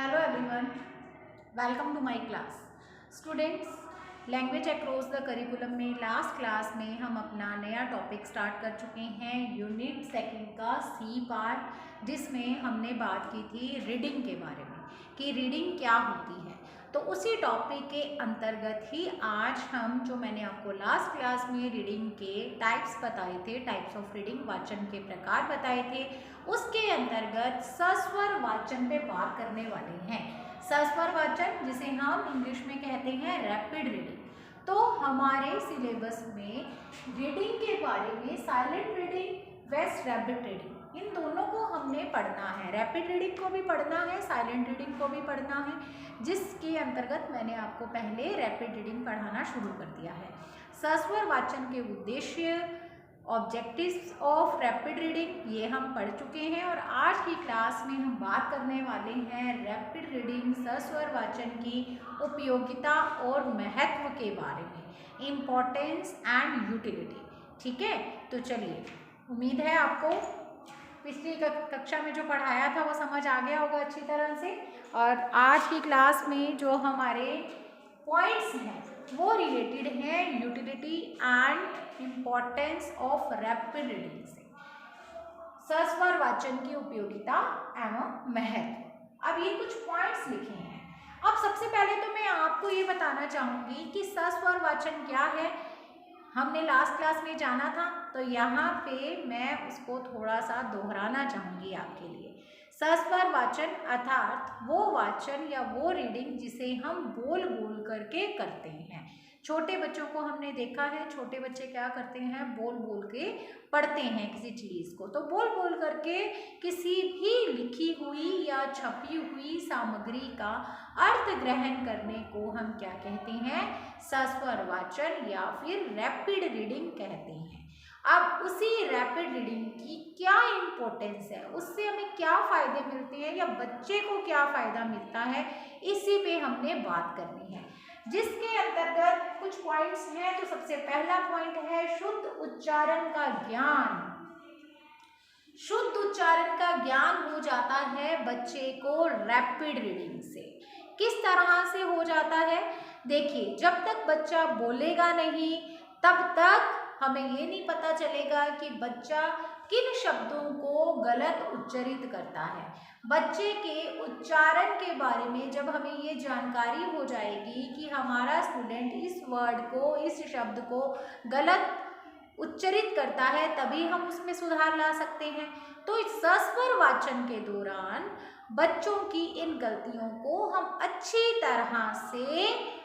Hello everyone, welcome to my class. Students, language across the curriculum में last class में हम अपना नया टॉपिक स्टार्ट कर चुके हैं यूनिट सेकंड का सी पार्ट, जिसमें हमने बात की थी रीडिंग के बारे में कि रीडिंग क्या होती है। तो उसी टॉपिक के अंतर्गत ही आज हम जो मैंने आपको लास्ट क्लास में रीडिंग के टाइप्स बताए थे, टाइप्स ऑफ रीडिंग वाचन के प्रकार बताए थे, उसके अंतर्गत सस्वर वाचन पे बात करने वाले हैं। सस्वर वाचन जिसे हम इंग्लिश में कहते हैं रैपिड रीडिंग। तो हमारे सिलेबस में रीडिंग के बारे में साइलेंट रीडिंग व रैपिड रीडिंग इन दोनों को हमने पढ़ना है। रैपिड रीडिंग को भी पढ़ना है, साइलेंट रीडिंग को भी पढ़ना है, जिसके अंतर्गत मैंने आपको पहले रैपिड रीडिंग पढ़ाना शुरू कर दिया है। सस्वर वाचन के उद्देश्य, ऑब्जेक्टिव्स ऑफ रैपिड रीडिंग ये हम पढ़ चुके हैं और आज की क्लास में हम बात करने वाले हैं रैपिड रीडिंग सस्वर वाचन की उपयोगिता और महत्व के बारे में, इम्पोर्टेंस एंड यूटिलिटी। ठीक है, तो चलिए, उम्मीद है आपको पिछली कक्षा में जो पढ़ाया था वो समझ आ गया होगा अच्छी तरह से। और आज की क्लास में जो हमारे पॉइंट्स हैं वो रिलेटेड हैं utility and importance of rapid reading से, सस्वर वाचन की उपयोगिता एवं महत्व। अब ये कुछ पॉइंट्स लिखे हैं। अब सबसे पहले तो मैं आपको ये बताना चाहूँगी कि सस्वर वाचन क्या है। हमने लास्ट क्लास में जाना था, तो यहाँ पे मैं उसको थोड़ा सा दोहराना चाहूँगी आपके लिए। सस्वर वाचन अर्थात वो वाचन या वो रीडिंग जिसे हम बोल बोल करके करते हैं। छोटे बच्चों को हमने देखा है, छोटे बच्चे क्या करते हैं, बोल बोल के पढ़ते हैं किसी चीज़ को। तो बोल बोल करके किसी भी लिखी हुई या छपी हुई सामग्री का अर्थ ग्रहण करने को हम क्या कहते हैं, सस्वर वाचन या फिर रैपिड रीडिंग कहते हैं। अब उसी रैपिड रीडिंग की क्या इम्पोर्टेंस है, उससे हमें क्या फ़ायदे मिलते हैं या बच्चे को क्या फ़ायदा मिलता है, इसी पे हमने बात करनी है, जिसके अंतर्गत कुछ पॉइंट्स हैं। तो सबसे पहला पॉइंट है शुद्ध उच्चारण का ज्ञान। शुद्ध उच्चारण का ज्ञान हो जाता है बच्चे को रैपिड रीडिंग से। किस तरह से हो जाता है, देखिए, जब तक बच्चा बोलेगा नहीं तब तक हमें ये नहीं पता चलेगा कि बच्चा किन शब्दों को गलत उच्चरित करता है। बच्चे के उच्चारण के बारे में जब हमें ये जानकारी हो जाएगी कि हमारा स्टूडेंट इस वर्ड को, इस शब्द को गलत उच्चरित करता है, तभी हम उसमें सुधार ला सकते हैं। तो इस सस्वर वाचन के दौरान बच्चों की इन गलतियों को हम अच्छी तरह से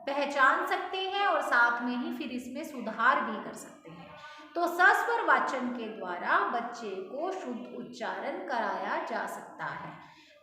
पहचान सकते हैं और साथ में ही फिर इसमें सुधार भी कर सकते हैं। तो सस्वर वाचन के द्वारा बच्चे को शुद्ध उच्चारण कराया जा सकता है।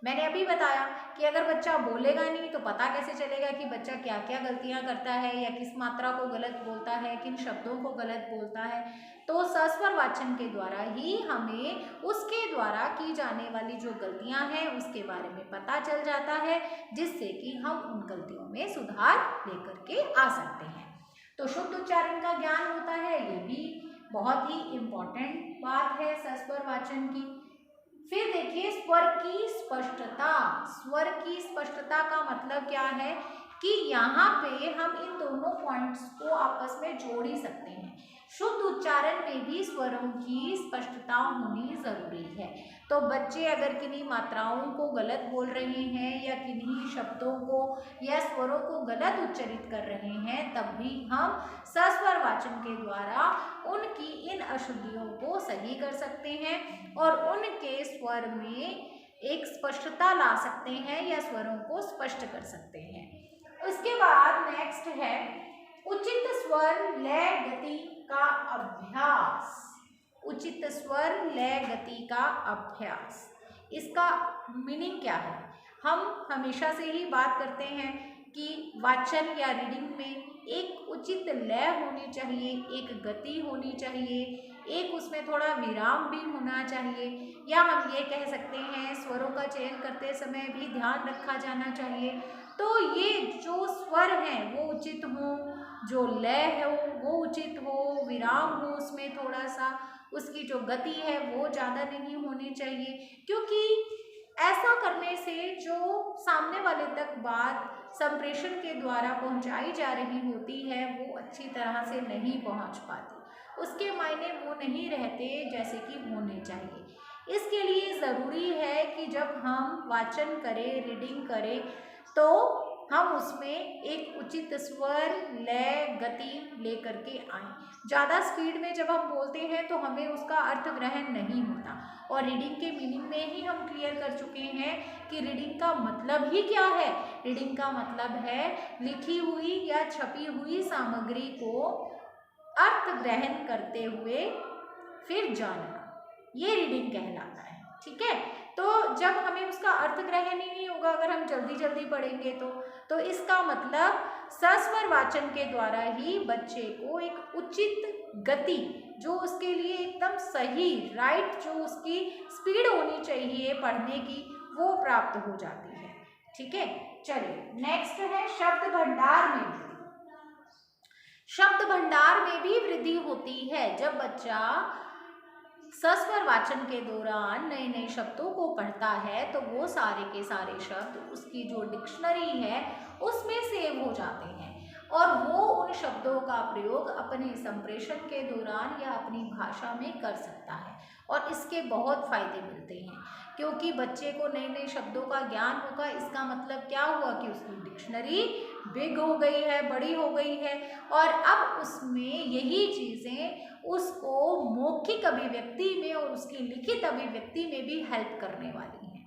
मैंने अभी बताया कि अगर बच्चा बोलेगा नहीं तो पता कैसे चलेगा कि बच्चा क्या क्या गलतियां करता है या किस मात्रा को गलत बोलता है, किन शब्दों को गलत बोलता है। तो सस्वर वाचन के द्वारा ही हमें उसके द्वारा की जाने वाली जो गलतियां हैं उसके बारे में पता चल जाता है, जिससे कि हम उन गलतियों में सुधार लेकर के आ सकते हैं। तो शुद्ध उच्चारण का ज्ञान होता है, ये भी बहुत ही इम्पोर्टेंट बात है सस्वर वाचन की। फिर देखिए स्वर की स्पष्टता। स्वर की स्पष्टता का मतलब क्या है कि यहाँ पे हम इन दोनों पॉइंट्स को आपस में जोड़ ही सकते हैं। शुद्ध उच्चारण में भी स्वरों की स्पष्टता होनी जरूरी है। तो बच्चे अगर किन्हीं मात्राओं को गलत बोल रहे हैं या किन्हीं शब्दों को या स्वरों को गलत उच्चरित कर रहे हैं, तब भी हम सस्वर वाचन के द्वारा उनकी इन अशुद्धियों को सही कर सकते हैं और उनके स्वर में एक स्पष्टता ला सकते हैं या स्वरों को स्पष्ट कर सकते हैं। उसके बाद नेक्स्ट है उचित स्वर लय गति का अभ्यास। उचित स्वर लय गति का अभ्यास, इसका मीनिंग क्या है। हम हमेशा से ही बात करते हैं कि वाचन या रीडिंग में एक उचित लय होनी चाहिए, एक गति होनी चाहिए, एक उसमें थोड़ा विराम भी होना चाहिए, या हम ये कह सकते हैं स्वरों का चयन करते समय भी ध्यान रखा जाना चाहिए। तो ये जो स्वर हैं वो उचित हो, जो लय है वो उचित हो, विराम हो उसमें थोड़ा सा, उसकी जो गति है वो ज़्यादा नहीं होनी चाहिए, क्योंकि ऐसा करने से जो सामने वाले तक बात संप्रेषण के द्वारा पहुंचाई जा रही होती है वो अच्छी तरह से नहीं पहुंच पाती, उसके मायने वो नहीं रहते जैसे कि होने चाहिए। इसके लिए ज़रूरी है कि जब हम वाचन करें, रीडिंग करें, तो हम उसमें एक उचित स्वर, लय, गति लेकर के आए। ज़्यादा स्पीड में जब हम बोलते हैं तो हमें उसका अर्थ ग्रहण नहीं होता। और रीडिंग के मीनिंग में ही हम क्लियर कर चुके हैं कि रीडिंग का मतलब ही क्या है। रीडिंग का मतलब है लिखी हुई या छपी हुई सामग्री को अर्थ ग्रहण करते हुए फिर जानना, ये रीडिंग कहलाता है। ठीक है, तो जब हमें उसका अर्थ ग्रहण ही नहीं होगा अगर हम जल्दी जल्दी पढ़ेंगे तो इसका मतलब सस्वर वाचन के द्वारा ही बच्चे को एक उचित गति, जो उसके लिए एकदम सही राइट, जो उसकी स्पीड होनी चाहिए पढ़ने की, वो प्राप्त हो जाती है। ठीक है, चलिए नेक्स्ट है शब्द भंडार में वृद्धि। शब्द भंडार में भी वृद्धि होती है जब बच्चा सस्वर वाचन के दौरान नए नए शब्दों को पढ़ता है तो वो सारे के सारे शब्द उसकी जो डिक्शनरी है उसमें सेव हो जाते हैं और वो उन शब्दों का प्रयोग अपने संप्रेषण के दौरान या अपनी भाषा में कर सकता है। और इसके बहुत फायदे मिलते हैं क्योंकि बच्चे को नए नए शब्दों का ज्ञान होगा। इसका मतलब क्या हुआ कि उसकी डिक्शनरी बिग हो गई है, बड़ी हो गई है, और अब उसमें यही चीज़ें उसको मौखिक अभिव्यक्ति में और उसकी लिखित अभिव्यक्ति में भी हेल्प करने वाली हैं,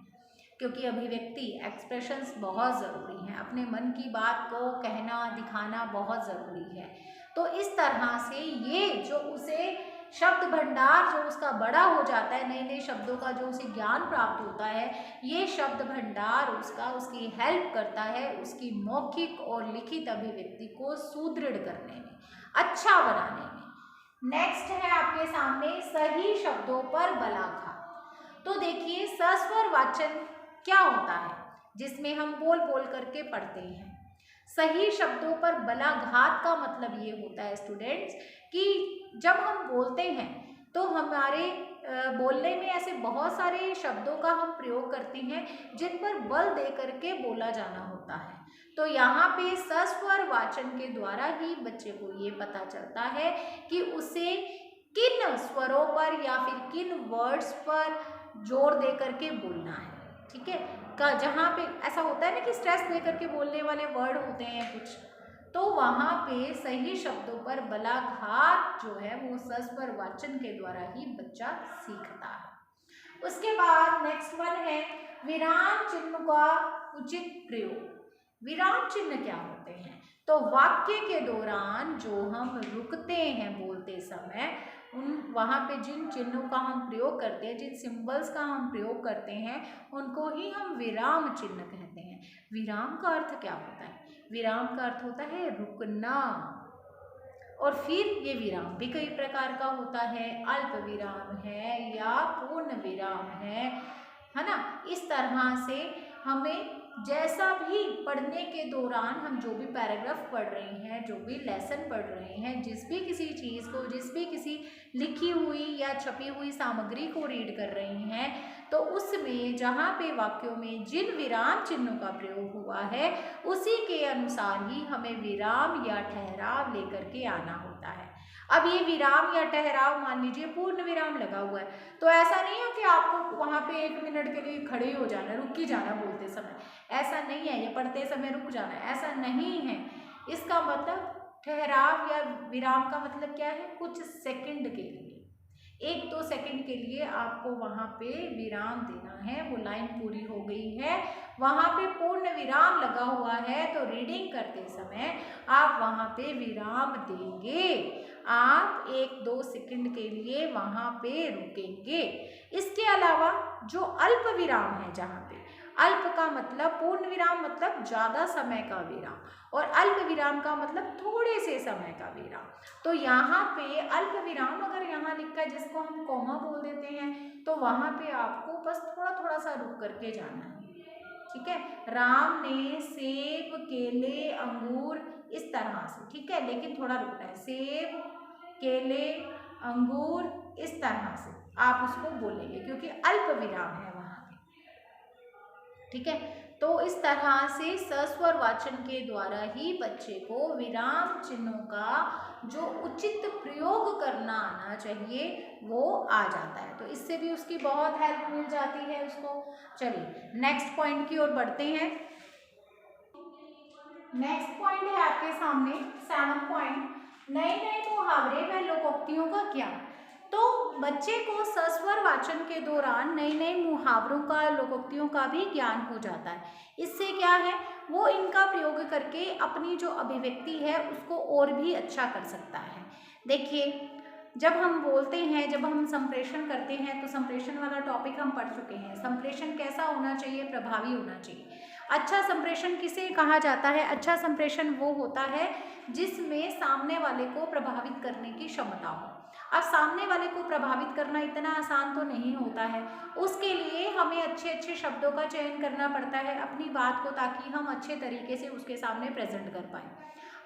क्योंकि अभिव्यक्ति एक्सप्रेशंस बहुत ज़रूरी हैं। अपने मन की बात को कहना दिखाना बहुत ज़रूरी है। तो इस तरह से ये जो उसे शब्द भंडार जो उसका बड़ा हो जाता है, नए नए शब्दों का जो उसे ज्ञान प्राप्त होता है, ये शब्द भंडार उसकी हेल्प करता है उसकी मौखिक और लिखित अभिव्यक्ति को सुदृढ़ करने में, अच्छा बनाने में। नेक्स्ट है आपके सामने सही शब्दों पर बलाघात। तो देखिए सस्वर वाचन क्या होता है जिसमें हम बोल बोल करके पढ़ते हैं। सही शब्दों पर बलाघात का मतलब ये होता है स्टूडेंट्स कि जब हम बोलते हैं तो हमारे बोलने में ऐसे बहुत सारे शब्दों का हम प्रयोग करते हैं जिन पर बल दे करके बोला जाना होता है। तो यहाँ पे सस्वर वाचन के द्वारा ही बच्चे को ये पता चलता है कि उसे किन स्वरों पर या फिर किन वर्ड्स पर जोर दे करके बोलना है। ठीक है, जहाँ पे ऐसा होता है ना कि स्ट्रेस दे करके बोलने वाले वर्ड होते हैं कुछ, तो वहाँ पे सही शब्दों पर बलाघात जो है वो सस्वर वाचन के द्वारा ही बच्चा सीखता है। उसके बाद नेक्स्ट वन है विराम चिन्ह का उचित प्रयोग। विराम चिन्ह क्या होते हैं? तो वाक्य के दौरान जो हम रुकते हैं बोलते समय, उन वहाँ पे जिन चिन्हों का हम प्रयोग करते हैं, जिन सिंबल्स का हम प्रयोग करते हैं, उनको ही हम विराम चिन्ह कहते हैं। विराम का अर्थ क्या होता है? विराम का अर्थ होता है रुकना। और फिर ये विराम भी कई प्रकार का होता है, अल्प विराम है या पूर्ण विराम है ना। इस तरह से हमें जैसा भी पढ़ने के दौरान हम जो भी पैराग्राफ पढ़ रहे हैं, जो भी लेसन पढ़ रहे हैं, जिस भी किसी चीज़ को, जिस भी किसी लिखी हुई या छपी हुई सामग्री को रीड कर रहे हैं, तो उसमें जहाँ पे वाक्यों में जिन विराम चिन्हों का प्रयोग हुआ है उसी के अनुसार ही हमें विराम या ठहराव लेकर के आना होता है। अब ये विराम या ठहराव मान लीजिए पूर्ण विराम लगा हुआ है, तो ऐसा नहीं है कि आपको वहाँ पे 1 मिनट के लिए खड़े हो जाना, रुक ही जाना बोलते समय, ऐसा नहीं है। ये पढ़ते समय रुक जाना, ऐसा नहीं है। इसका मतलब ठहराव या विराम का मतलब क्या है? कुछ सेकंड के लिए, 1-2 सेकंड के लिए आपको वहाँ पे विराम देना है। वो लाइन पूरी हो गई है, वहाँ पे पूर्ण विराम लगा हुआ है, तो रीडिंग करते समय आप वहाँ पे विराम देंगे। आप 1-2 सेकंड के लिए वहाँ पे रुकेंगे। इसके अलावा जो अल्प विराम है, जहाँ पे अल्प का मतलब, पूर्ण विराम मतलब ज़्यादा समय का विराम, और अल्प विराम का मतलब थोड़े से समय का विराम। तो यहाँ पे अल्प विराम अगर यहाँ लिखा है जिसको हम कॉमा बोल देते हैं, तो वहाँ पे आपको बस थोड़ा थोड़ा सा रुक करके जाना है। ठीक है, राम ने सेब, केले, अंगूर, इस तरह से, ठीक है, लेकिन थोड़ा रुकना है। सेब, केले, अंगूर, इस तरह से आप उसको बोलेंगे क्योंकि अल्प विराम है वहाँ पे। ठीक है। तो इस तरह से सस्वर वाचन के द्वारा ही बच्चे को विराम चिन्हों का जो उचित प्रयोग करना आना चाहिए वो आ जाता है। तो इससे भी उसकी बहुत हेल्प मिल जाती है उसको। चलिए नेक्स्ट पॉइंट की ओर बढ़ते हैं। नेक्स्ट पॉइंट है आपके सामने 7 पॉइंट, नए नए मुहावरे व लोकोक्तियों का ज्ञान। तो बच्चे को सस्वर वाचन के दौरान नए नए मुहावरों का लोकोक्तियों का भी ज्ञान हो जाता है। इससे क्या है, वो इनका प्रयोग करके अपनी जो अभिव्यक्ति है उसको और भी अच्छा कर सकता है। देखिए, जब हम बोलते हैं, जब हम संप्रेषण करते हैं, तो संप्रेषण वाला टॉपिक हम पढ़ चुके हैं। संप्रेषण कैसा होना चाहिए, प्रभावी होना चाहिए। अच्छा संप्रेषण किसे कहा जाता है, अच्छा संप्रेषण वो होता है जिसमें सामने वाले को प्रभावित करने की क्षमता हो। अब सामने वाले को प्रभावित करना इतना आसान तो नहीं होता है, उसके लिए हमें अच्छे अच्छे शब्दों का चयन करना पड़ता है अपनी बात को, ताकि हम अच्छे तरीके से उसके सामने प्रेजेंट कर पाए।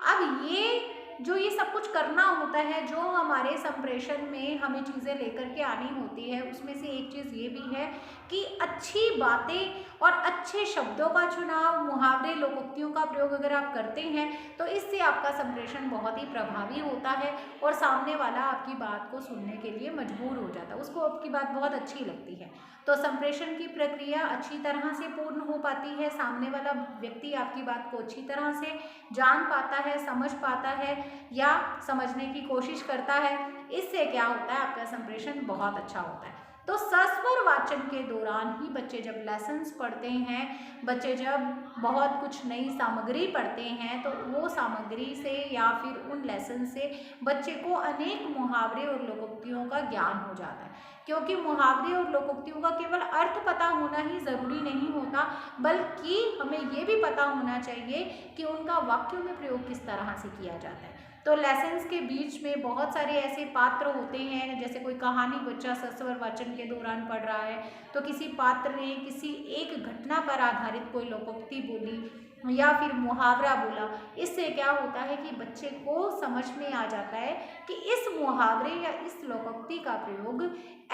अब ये सब कुछ करना होता है, जो हमारे संप्रेषण में हमें चीज़ें लेकर के आनी होती है, उसमें से एक चीज़ ये भी है कि अच्छी बातें और अच्छे शब्दों का चुनाव, मुहावरे, लोकोक्तियों का प्रयोग अगर आप करते हैं तो इससे आपका संप्रेषण बहुत ही प्रभावी होता है और सामने वाला आपकी बात को सुनने के लिए मजबूर हो जाता है, उसको आपकी बात बहुत अच्छी लगती है। तो संप्रेषण की प्रक्रिया अच्छी तरह से पूर्ण हो पाती है, सामने वाला व्यक्ति आपकी बात को अच्छी तरह से जान पाता है, समझ पाता है या समझने की कोशिश करता है। इससे क्या होता है, आपका संप्रेषण बहुत अच्छा होता है। तो सस्वर वाचन के दौरान ही बच्चे जब लेसन्स पढ़ते हैं, बच्चे जब बहुत कुछ नई सामग्री पढ़ते हैं, तो वो सामग्री से या फिर उन लेसन से बच्चे को अनेक मुहावरे और लोकोक्तियों का ज्ञान हो जाता है। क्योंकि मुहावरे और लोकोक्तियों का केवल अर्थ पता होना ही ज़रूरी नहीं होता, बल्कि हमें ये भी पता होना चाहिए कि उनका वाक्यों में प्रयोग किस तरह से किया जाता है। तो लेसन्स के बीच में बहुत सारे ऐसे पात्र होते हैं, जैसे कोई कहानी बच्चा सस्वर वाचन के दौरान पढ़ रहा है, तो किसी पात्र ने किसी एक घटना पर आधारित कोई लोकोक्ति बोली या फिर मुहावरा बोला। इससे क्या होता है कि बच्चे को समझ में आ जाता है कि इस मुहावरे या इस लोकोक्ति का प्रयोग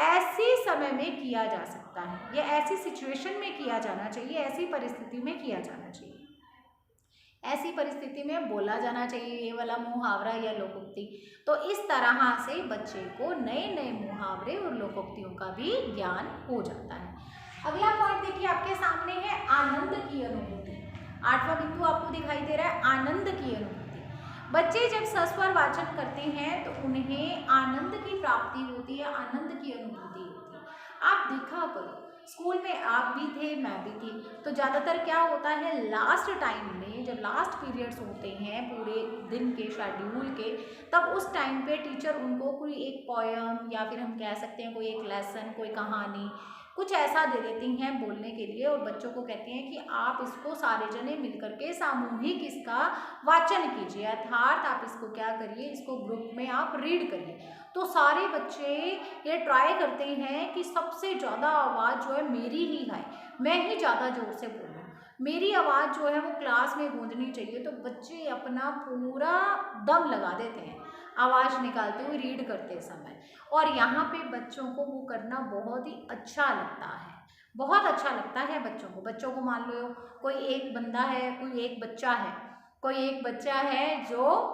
ऐसे समय में किया जा सकता है या ऐसी सिचुएशन में किया जाना चाहिए, ऐसी परिस्थिति में किया जाना चाहिए, ऐसी परिस्थिति में बोला जाना चाहिए ये वाला मुहावरा या लोकोक्ति। तो इस तरह से बच्चे को नए नए मुहावरे और लोकोक्तियों का भी ज्ञान हो जाता है। अगला पॉइंट देखिए आपके सामने है आनंद की अनुभूति। 8वां बिंदु आपको दिखाई दे रहा है आनंद की अनुभूति। बच्चे जब सस्वर वाचन करते हैं तो उन्हें आनंद की प्राप्ति होती है, आनंद की अनुभूति होती है। आप देखा करो, स्कूल में आप भी थे, मैं भी थी, तो ज़्यादातर क्या होता है, लास्ट टाइम में जब लास्ट पीरियड्स होते हैं पूरे दिन के शेड्यूल के, तब उस टाइम पे टीचर उनको कोई एक पोयम या फिर हम कह सकते हैं कोई एक लेसन, कोई कहानी, कुछ ऐसा दे देती हैं बोलने के लिए और बच्चों को कहती हैं कि आप इसको सारे जने मिलकर के सामूहिक इसका वाचन कीजिए, अर्थात आप इसको क्या करिए, इसको ग्रुप में आप रीड करिए। तो सारे बच्चे ये ट्राई करते हैं कि सबसे ज़्यादा आवाज़ जो है मेरी ही है, मैं ही ज़्यादा ज़ोर से बोलूँ, मेरी आवाज़ जो है वो क्लास में गूंजनी चाहिए। तो बच्चे अपना पूरा दम लगा देते हैं आवाज़ निकालते हुए रीड करते समय, और यहाँ पे बच्चों को वो करना बहुत ही अच्छा लगता है, बहुत अच्छा लगता है बच्चों को। बच्चों को मान लो कोई एक बंदा है, कोई एक बच्चा है जो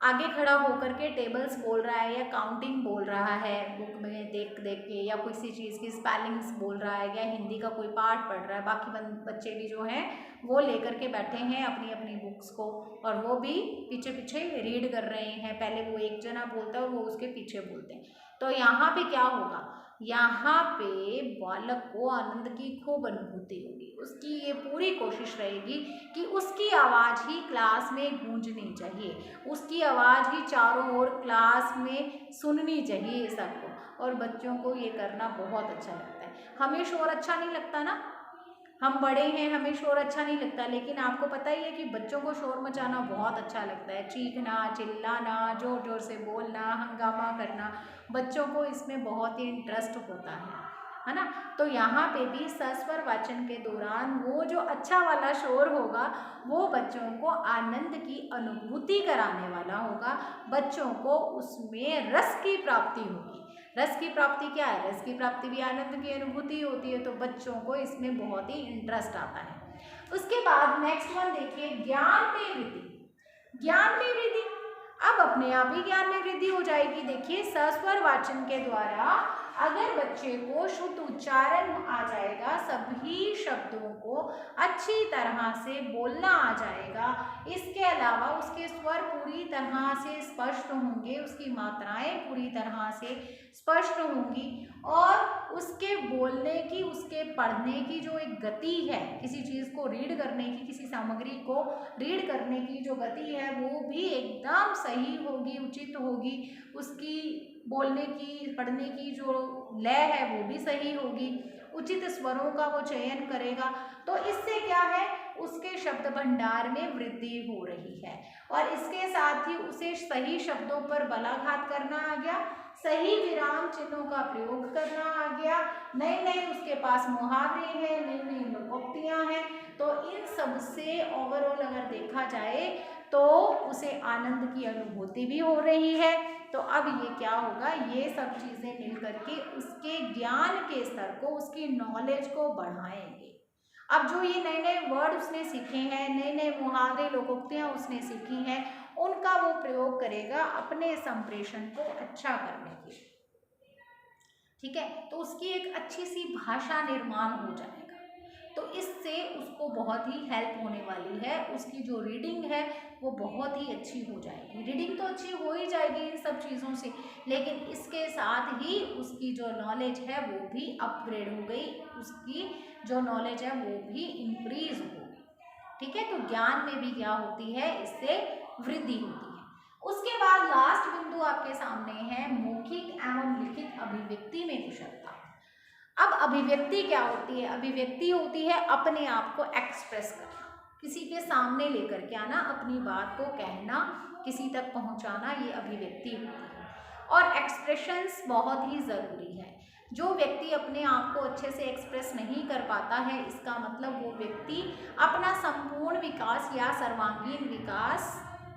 आगे खड़ा होकर के टेबल्स बोल रहा है या काउंटिंग बोल रहा है बुक में देख देख के, या किसी चीज़ की स्पेलिंग्स बोल रहा है, या हिंदी का कोई पार्ट पढ़ रहा है। बाकी बच्चे भी जो हैं वो लेकर के बैठे हैं अपनी अपनी बुक्स को, और वो भी पीछे पीछे रीड कर रहे हैं। पहले वो एक जना बोलता है और वो उसके पीछे बोलते हैं। तो यहाँ पे क्या होगा, यहाँ पे बालक को आनंद की खूब अनुभूति होगी, उसकी ये पूरी कोशिश रहेगी कि उसकी आवाज़ ही क्लास में गूंजनी चाहिए, उसकी आवाज़ ही चारों ओर क्लास में सुननी चाहिए सबको। और बच्चों को ये करना बहुत अच्छा लगता है। हमें शोर अच्छा नहीं लगता ना, हम बड़े हैं, हमें शोर अच्छा नहीं लगता, लेकिन आपको पता ही है कि बच्चों को शोर मचाना बहुत अच्छा लगता है। चीखना, चिल्लाना, जोर जोर से बोलना, हंगामा करना, बच्चों को इसमें बहुत ही इंटरेस्ट होता है ना। तो यहाँ पे भी सस्वर वाचन के दौरान वो जो अच्छा वाला शोर होगा वो बच्चों को आनंद की अनुभूति कराने वाला होगा, बच्चों को उसमें रस की प्राप्ति होगी। रस की प्राप्ति क्या है? रस की प्राप्ति भी आनंद की अनुभूति होती है, तो बच्चों को इसमें बहुत ही इंटरेस्ट आता है। उसके बाद नेक्स्ट वन देखिए, ज्ञान में वृद्धि। ज्ञान में वृद्धि, अब अपने आप ही ज्ञान में वृद्धि हो जाएगी। देखिए, सस्वर वाचन के द्वारा अगर बच्चे को शुद्ध उच्चारण आ जाएगा, सभी शब्दों को अच्छी तरह से बोलना आ जाएगा, इसके अलावा उसके स्वर पूरी तरह से स्पष्ट होंगे, उसकी मात्राएं पूरी तरह से स्पष्ट होंगी, और उसके बोलने की, उसके पढ़ने की जो एक गति है, किसी चीज़ को रीड करने की, किसी सामग्री को रीड करने की जो गति है वो भी एकदम सही होगी, उचित होगी। उसकी बोलने की, पढ़ने की जो लय है वो भी सही होगी, उचित स्वरों का वो चयन करेगा। तो इससे क्या है, उसके शब्द भंडार में वृद्धि हो रही है, और इसके साथ ही उसे सही शब्दों पर बलाघात करना आ गया, सही विराम चिन्हों का प्रयोग करना आ गया, नए नए उसके पास मुहावरे हैं, नई नई लोकोक्तियां हैं। तो इन सब से ओवरऑल अगर देखा जाए तो उसे आनंद की अनुभूति भी हो रही है। तो अब ये क्या होगा, ये सब चीज़ें मिल करके उसके ज्ञान के स्तर को, उसकी नॉलेज को बढ़ाएंगे। अब जो ये नए नए वर्ड उसने सीखे हैं, नए नए मुहावरे लोकोक्तियाँ उसने सीखी हैं, उनका वो प्रयोग करेगा अपने संप्रेषण को अच्छा करने के, ठीक है। तो उसकी एक अच्छी सी भाषा निर्माण हो जाएगा, तो इससे उसको बहुत ही हेल्प होने वाली है। उसकी जो रीडिंग है वो बहुत ही अच्छी हो जाएगी। रीडिंग तो अच्छी हो ही जाएगी इन सब चीज़ों से, लेकिन इसके साथ ही उसकी जो नॉलेज है वो भी अपग्रेड हो गई, उसकी जो नॉलेज है वो भी इंक्रीज हो गई, ठीक है। तो ज्ञान में भी क्या होती है, इससे वृद्धि होती है। उसके बाद लास्ट बिंदु आपके सामने है, मौखिक एवं लिखित अभिव्यक्ति में कुशलता। अब अभिव्यक्ति क्या होती है? अभिव्यक्ति होती है अपने आप को एक्सप्रेस करना, किसी के सामने लेकर के आना, अपनी बात को कहना, किसी तक पहुंचाना, ये अभिव्यक्ति होती है। और एक्सप्रेशंस बहुत ही ज़रूरी है। जो व्यक्ति अपने आप को अच्छे से एक्सप्रेस नहीं कर पाता है, इसका मतलब वो व्यक्ति अपना संपूर्ण विकास या सर्वांगीण विकास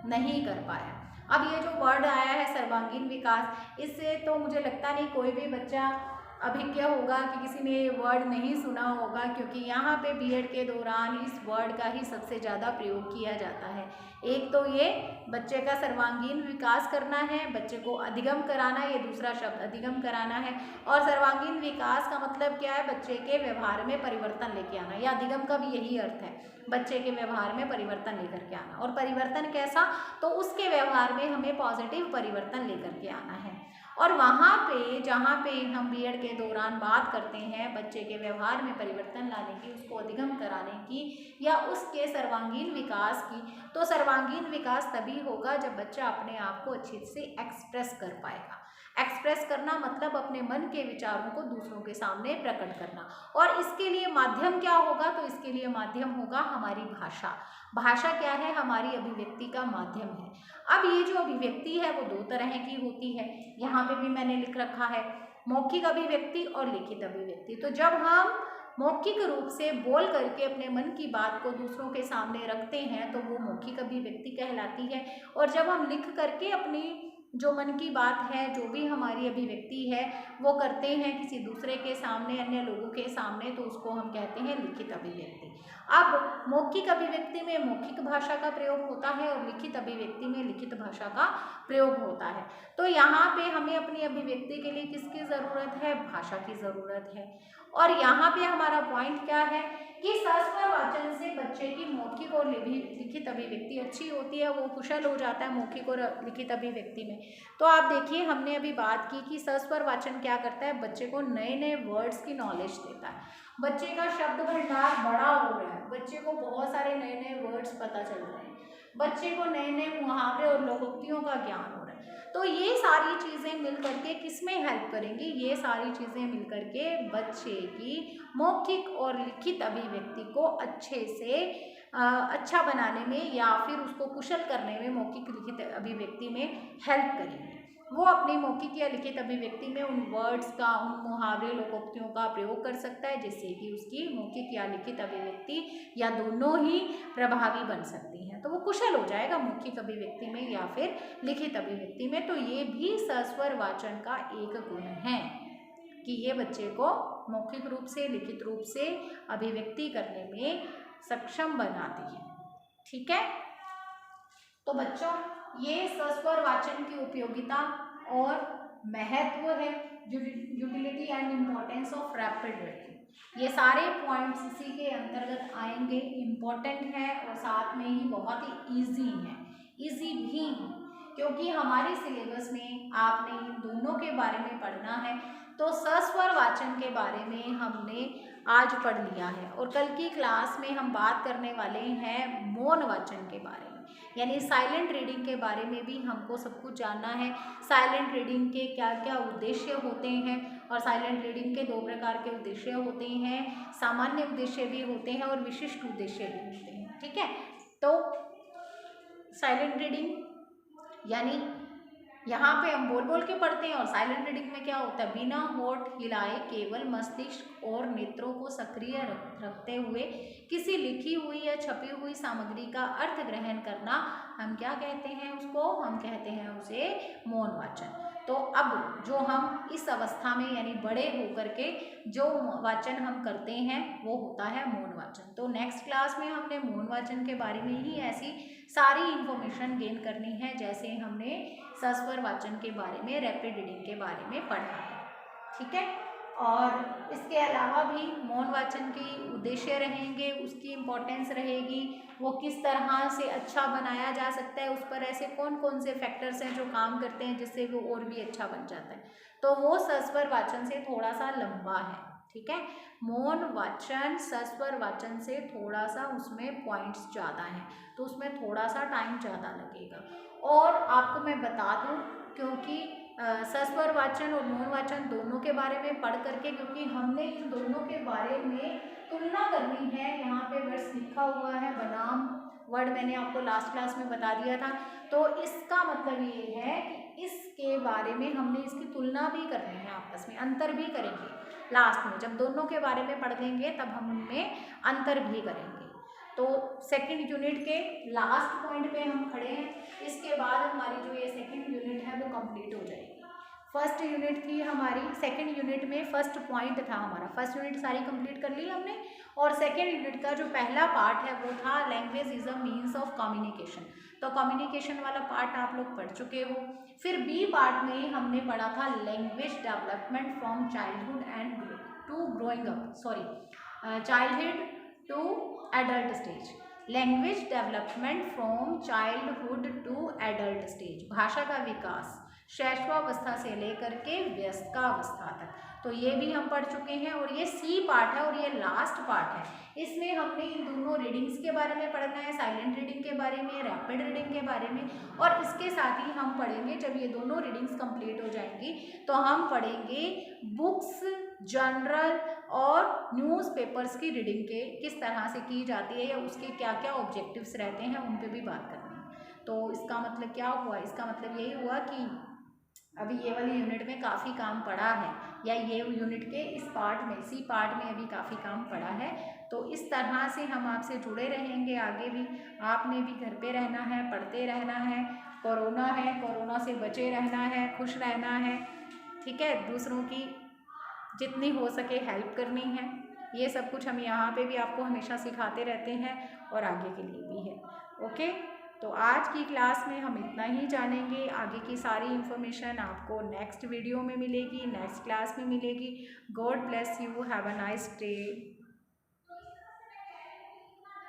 नहीं कर पाया। अब ये जो वर्ड आया है सर्वांगीण विकास, इससे तो मुझे लगता नहीं कोई भी बच्चा अभिज्ञ होगा कि किसी ने ये वर्ड नहीं सुना होगा, क्योंकि यहाँ पे बीएड के दौरान इस वर्ड का ही सबसे ज़्यादा प्रयोग किया जाता है। एक तो ये बच्चे का सर्वांगीण विकास करना है, बच्चे को अधिगम कराना, ये दूसरा शब्द अधिगम कराना है। और सर्वांगीण विकास का मतलब क्या है, बच्चे के व्यवहार में परिवर्तन लेके आना, या अधिगम का भी यही अर्थ है, बच्चे के व्यवहार में परिवर्तन लेकर के आना। और परिवर्तन कैसा, तो उसके व्यवहार में हमें पॉजिटिव परिवर्तन लेकर के आना है। और वहाँ पे जहाँ पे हम बीएड के दौरान बात करते हैं बच्चे के व्यवहार में परिवर्तन लाने की, उसको अधिगम कराने की, या उसके सर्वांगीण विकास की, तो सर्वांगीण विकास तभी होगा जब बच्चा अपने आप को अच्छे से एक्सप्रेस कर पाएगा। एक्सप्रेस करना मतलब अपने मन के विचारों को दूसरों के सामने प्रकट करना। और इसके लिए माध्यम क्या होगा, तो इसके लिए माध्यम होगा हमारी भाषा। भाषा क्या है, हमारी अभिव्यक्ति का माध्यम है। अब ये जो अभिव्यक्ति है वो दो तरह की होती है, यहाँ पे भी मैंने लिख रखा है, मौखिक अभिव्यक्ति और लिखित अभिव्यक्ति। तो जब हम मौखिक रूप से बोल करके अपने मन की बात को दूसरों के सामने रखते हैं तो वो मौखिक अभिव्यक्ति कहलाती है। और जब हम लिख करके अपनी जो मन की बात है, जो भी हमारी अभिव्यक्ति है वो करते हैं किसी दूसरे के सामने, अन्य लोगों के सामने, तो उसको हम कहते हैं लिखित अभिव्यक्ति। अब मौखिक अभिव्यक्ति में मौखिक भाषा का प्रयोग होता है और लिखित अभिव्यक्ति में लिखित भाषा का प्रयोग होता है। तो यहाँ पे हमें अपनी अभिव्यक्ति के लिए किसकी ज़रूरत है, भाषा की ज़रूरत है। और यहाँ पे हमारा पॉइंट क्या है कि सस्वर वाचन से बच्चे की मौखिक और लिखित अभिव्यक्ति अच्छी होती है, वो कुशल हो जाता है मौखिक और लिखित अभिव्यक्ति में। तो आप देखिए, हमने अभी बात की कि सस्वर वाचन क्या करता है, बच्चे को नए नए वर्ड्स की नॉलेज देता है, बच्चे का शब्द भंडार बड़ा हो रहा है, बच्चे को बहुत सारे नए नए वर्ड्स पता चल रहे हैं, बच्चे को नए नए मुहावरे और लोकोक्तियों का ज्ञान हो रहा है। तो ये सारी चीज़ें मिल करके किस में हेल्प करेंगी, ये सारी चीज़ें मिल करके बच्चे की मौखिक और लिखित अभिव्यक्ति को अच्छे से अच्छा बनाने में या फिर उसको कुशल करने में, मौखिक लिखित अभिव्यक्ति में हेल्प करेंगे। वो अपनी मौखिक या लिखित अभिव्यक्ति में उन वर्ड्स का, उन मुहावरे, लोकोक्तियों का प्रयोग कर सकता है जिससे कि उसकी मौखिक या लिखित अभिव्यक्ति या दोनों ही प्रभावी बन सकती हैं। तो वो कुशल हो जाएगा मौखिक अभिव्यक्ति में या फिर लिखित अभिव्यक्ति में। तो ये भी सस्वर वाचन का एक गुण है कि ये बच्चे को मौखिक रूप से, लिखित रूप से अभिव्यक्ति करने में सक्षम बनाती है। ठीक है, तो बच्चों ये सस्वर वाचन की उपयोगिता और महत्व है, utility and importance of rapid reading. ये सारे पॉइंट्स इसी के अंतर्गत आएंगे, इम्पोर्टेंट है और साथ में ही बहुत ही ईजी है, ईजी भी है क्योंकि हमारे सिलेबस में आपने इन दोनों के बारे में पढ़ना है। तो सस्वर वाचन के बारे में हमने आज पढ़ लिया है और कल की क्लास में हम बात करने वाले हैं मौन वाचन के बारे में, यानी साइलेंट रीडिंग के बारे में भी हमको सब कुछ जानना है। साइलेंट रीडिंग के क्या क्या उद्देश्य होते हैं और साइलेंट रीडिंग के 2 प्रकार के उद्देश्य होते हैं, सामान्य उद्देश्य भी होते हैं और विशिष्ट उद्देश्य भी होते हैं। ठीक है, तो साइलेंट रीडिंग यानी यहाँ पे हम बोल बोल के पढ़ते हैं और साइलेंट रीडिंग में क्या होता है, बिना होठ हिलाए केवल मस्तिष्क और नेत्रों को सक्रिय रखते हुए किसी लिखी हुई या छपी हुई सामग्री का अर्थ ग्रहण करना हम क्या कहते हैं, उसको हम कहते हैं उसे मौन वाचन। तो अब जो हम इस अवस्था में यानी बड़े होकर के जो वाचन हम करते हैं वो होता है मौन वाचन। तो नेक्स्ट क्लास में हमने मौन वाचन के बारे में ही ऐसी सारी इंफॉर्मेशन गेन करनी है जैसे हमने सस्वर वाचन के बारे में, रैपिड रीडिंग के बारे में पढ़ा है। ठीक है, और इसके अलावा भी मौन वाचन की उद्देश्य रहेंगे, उसकी इम्पोर्टेंस रहेगी, वो किस तरह से अच्छा बनाया जा सकता है, उस पर ऐसे कौन कौन से फैक्टर्स हैं जो काम करते हैं जिससे वो और भी अच्छा बन जाता है। तो वो सस्वर वाचन से थोड़ा सा लंबा है। ठीक है, मौन वाचन सस्वर वाचन से थोड़ा सा उसमें पॉइंट्स ज़्यादा हैं, तो उसमें थोड़ा सा टाइम ज़्यादा लगेगा। और आपको मैं बता दूं क्योंकि सस्वर वाचन और मौन वाचन दोनों के बारे में पढ़ करके, क्योंकि हमने इन दोनों के बारे में तुलना करनी है। यहाँ पे वर्ड्स लिखा हुआ है, बनाम वर्ड मैंने आपको लास्ट क्लास में बता दिया था। तो इसका मतलब ये है कि इसके बारे में हमने इसकी तुलना भी करनी है, आपस में अंतर भी करेंगे। लास्ट में जब दोनों के बारे में पढ़ लेंगे तब हम उनमें अंतर भी करेंगे। तो सेकंड यूनिट के लास्ट पॉइंट पे हम खड़े हैं। इसके बाद हमारी जो ये सेकंड यूनिट है वो कंप्लीट हो जाएगी। फर्स्ट यूनिट थी हमारी, सेकंड यूनिट में फर्स्ट पॉइंट था हमारा, फर्स्ट यूनिट सारी कंप्लीट कर ली हमने। और सेकंड यूनिट का जो पहला पार्ट है वो था language is a means of communication. तो कम्युनिकेशन वाला पार्ट आप लोग पढ़ चुके हो। फिर बी पार्ट में हमने पढ़ा था language development from childhood and to growing up, childhood to adult stage. Language development from childhood to adult stage, भाषा का विकास शैशवावस्था से लेकर के वयस्कावस्था तक। तो ये भी हम पढ़ चुके हैं और ये सी पार्ट है और ये लास्ट पार्ट है। इसमें हमने इन दोनों रीडिंग्स के बारे में पढ़ना है, साइलेंट रीडिंग के बारे में, रैपिड रीडिंग के बारे में। और इसके साथ ही हम पढ़ेंगे, जब ये दोनों रीडिंग्स कंप्लीट हो जाएंगी तो हम पढ़ेंगे बुक्स, जर्नल और न्यूज़पेपर्स की रीडिंग के किस तरह से की जाती है या उसके क्या क्या ऑब्जेक्टिव्स रहते हैं, उन पर भी बात करनी है। तो इसका मतलब क्या हुआ, इसका मतलब यही हुआ कि अभी ये वाली यूनिट में काफ़ी काम पड़ा है, या ये यूनिट के इस पार्ट में, इसी पार्ट में अभी काफ़ी काम पड़ा है। तो इस तरह से हम आपसे जुड़े रहेंगे आगे भी। आपने भी घर पे रहना है, पढ़ते रहना है, कोरोना है, कोरोना से बचे रहना है, खुश रहना है। ठीक है, दूसरों की जितनी हो सके हेल्प करनी है। ये सब कुछ हम यहाँ पे भी आपको हमेशा सिखाते रहते हैं और आगे के लिए भी है। ओके, तो आज की क्लास में हम इतना ही जानेंगे। आगे की सारी इन्फॉर्मेशन आपको नेक्स्ट वीडियो में मिलेगी, नेक्स्ट क्लास में मिलेगी। God bless you, have a nice day.